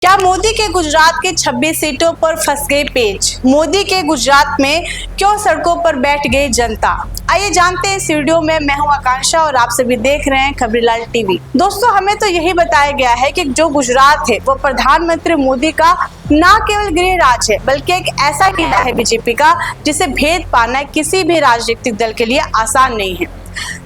क्या मोदी के गुजरात के 26 सीटों पर फंस गए पेच? मोदी के गुजरात में क्यों सड़कों पर बैठ गई जनता? आइए जानते हैं इस वीडियो में। मैं हूं आकांक्षा और आप सभी देख रहे हैं खबरीलाल टीवी। दोस्तों, हमें तो यही बताया गया है कि जो गुजरात है वो प्रधानमंत्री मोदी का न केवल गृह राज है बल्कि एक ऐसा किला है बीजेपी का जिसे भेद पाना किसी भी राजनीतिक दल के लिए आसान नहीं है।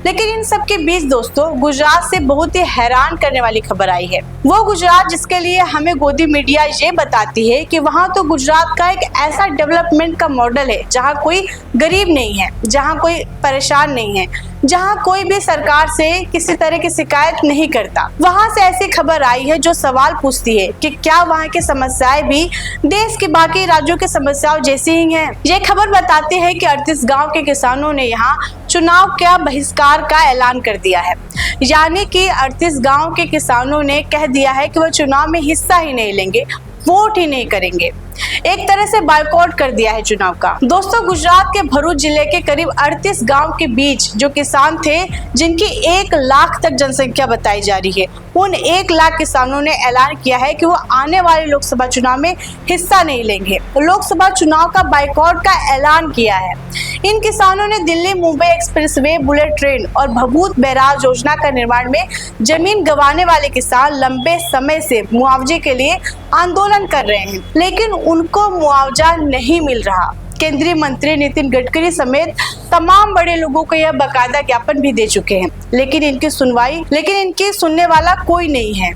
लेकिन इन सब के बीच दोस्तों, गुजरात से बहुत ही हैरान करने वाली खबर आई है। वो गुजरात जिसके लिए हमें गोदी मीडिया ये बताती है कि वहाँ तो गुजरात का एक ऐसा डेवलपमेंट का मॉडल है जहाँ कोई गरीब नहीं है, जहाँ कोई परेशान नहीं है, जहाँ कोई भी सरकार से किसी तरह की शिकायत नहीं करता। वहाँ से ऐसी खबर आई है जो सवाल पूछती है कि क्या वहाँ की समस्याएं भी देश के बाकी राज्यों की समस्याओं जैसी ही हैं? ये खबर बताती है कि 38 गांव के किसानों ने यहाँ चुनाव का बहिष्कार का ऐलान कर दिया है। यानी कि 38 गांव के किसानों ने कह दिया है कि वो चुनाव में हिस्सा ही नहीं लेंगे, वोट ही नहीं करेंगे। एक तरह से बायकॉट कर दिया है चुनाव का। दोस्तों, गुजरात के भरूच जिले के करीब 38 गांव के बीच जो किसान थे जिनकी 1 लाख तक जनसंख्या बताई जा रही है, उन 1 लाख किसानों ने ऐलान किया है कि वो आने वाले लोकसभा चुनाव में हिस्सा नहीं लेंगे। लोकसभा चुनाव का बायकॉट का ऐलान किया है। इन किसानों ने Delhi Mumbai expressway, bullet train और भभूत बैराज योजना का निर्माण में जमीन गंवाने वाले किसान लंबे समय से मुआवजे के लिए आंदोलन कर रहे हैं, लेकिन उनको मुआवजा नहीं मिल रहा। केंद्रीय मंत्री नितिन गडकरी समेत तमाम बड़े लोगों को यह बाकायदा ज्ञापन भी दे चुके हैं, लेकिन इनकी सुनने वाला कोई नहीं है।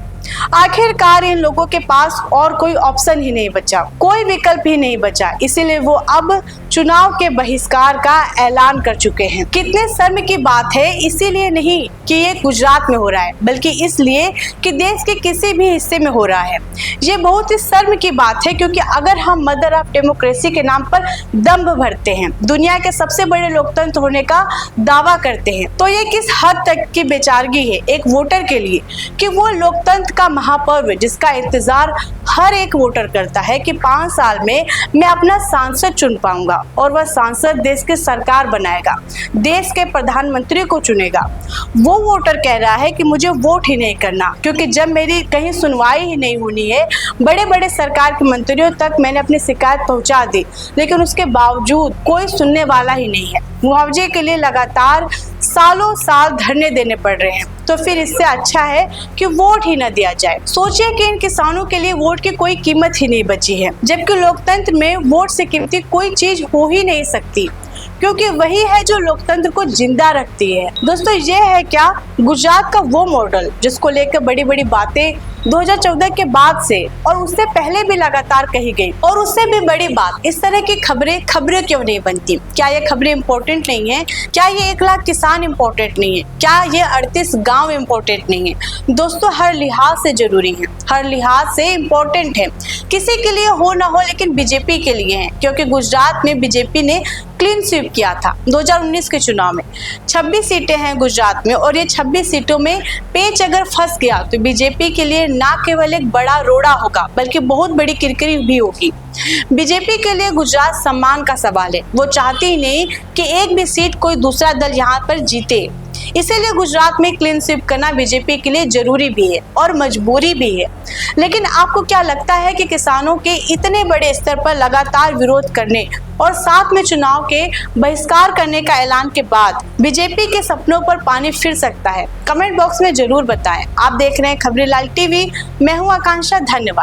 आखिरकार इन लोगों के पास और कोई ऑप्शन ही नहीं बचा, कोई विकल्प ही नहीं बचा, इसीलिए वो अब चुनाव के बहिष्कार का ऐलान कर चुके हैं। कितने शर्म की बात है, इसीलिए नहीं कि ये गुजरात में हो रहा है बल्कि इसलिए कि देश के किसी भी हिस्से में हो रहा है। ये बहुत ही शर्म की बात है, क्योंकि अगर हम मदर ऑफ डेमोक्रेसी के नाम पर दंभ भरते हैं, दुनिया के सबसे बड़े लोकतंत्र होने का दावा करते हैं, तो ये किस हद तक की बेचारगी है एक वोटर के लिए कि वो लोकतंत्र का महापर्व जिसका इंतजार हर एक वोटर करता है कि 5 साल में मैं अपना सांसद चुन पाऊंगा और वह सांसद देश की सरकार बनाएगा, देश के प्रधानमंत्री को चुनेगा। वो वोटर कह रहा है कि मुझे वोट ही नहीं करना, क्योंकि जब मेरी कहीं सुनवाई ही नहीं होनी है, बड़े बड़े सरकार के मंत्रियों तक मैंने अपनी शिकायत पहुंचा दी, लेकिन उसके बावजूद कोई सुनने वाला ही नहीं है। मुआवजे के लिए लगातार सालों साल धरने देने पड़ रहे हैं, तो फिर इससे अच्छा है कि वोट ही न दिया जाए। सोचिए कि इन किसानों के लिए वोट की कोई कीमत ही नहीं बची है, जबकि लोकतंत्र में वोट से कीमती कोई चीज हो ही नहीं सकती, क्योंकि वही है जो लोकतंत्र को जिंदा रखती है। दोस्तों, ये है क्या गुजरात का वो मॉडल जिसको लेकर बड़ी बड़ी बातें 2014 के बाद से और उससे पहले भी लगातार कही गई। और उससे भी बड़ी बात, इस तरह की खबरें क्यों नहीं बनती? क्या ये खबरें इंपॉर्टेंट नहीं है? क्या ये 1 लाख किसान इंपॉर्टेंट नहीं है? क्या ये 38 गांव इंपॉर्टेंट नहीं है? दोस्तों, हर लिहाज से जरूरी है, हर लिहाज से इम्पोर्टेंट है। किसी के लिए हो ना हो, लेकिन बीजेपी के लिए है, क्योंकि गुजरात में बीजेपी ने क्लीन स्वीप किया था 2019 के चुनाव में। 26 सीटें हैं गुजरात में और ये 26 सीटों में पेच अगर फंस गया तो बीजेपी के लिए ना केवल एक बड़ा रोड़ा होगा बल्कि बहुत बड़ी किरकिरी भी होगी। बीजेपी के लिए गुजरात सम्मान का सवाल है। वो चाहती ही नहीं कि एक भी सीट कोई दूसरा दल यहाँ पर जीते, इसीलिए गुजरात में क्लीन स्वीप करना बीजेपी के लिए जरूरी भी है और मजबूरी भी है। लेकिन आपको क्या लगता है कि किसानों के इतने बड़े स्तर पर लगातार विरोध करने और साथ में चुनाव के बहिष्कार करने का ऐलान के बाद बीजेपी के सपनों पर पानी फिर सकता है? कमेंट बॉक्स में जरूर बताएं। आप देख रहे हैं खबरीलाल टीवी। मैं हूं आकांक्षा। धन्यवाद।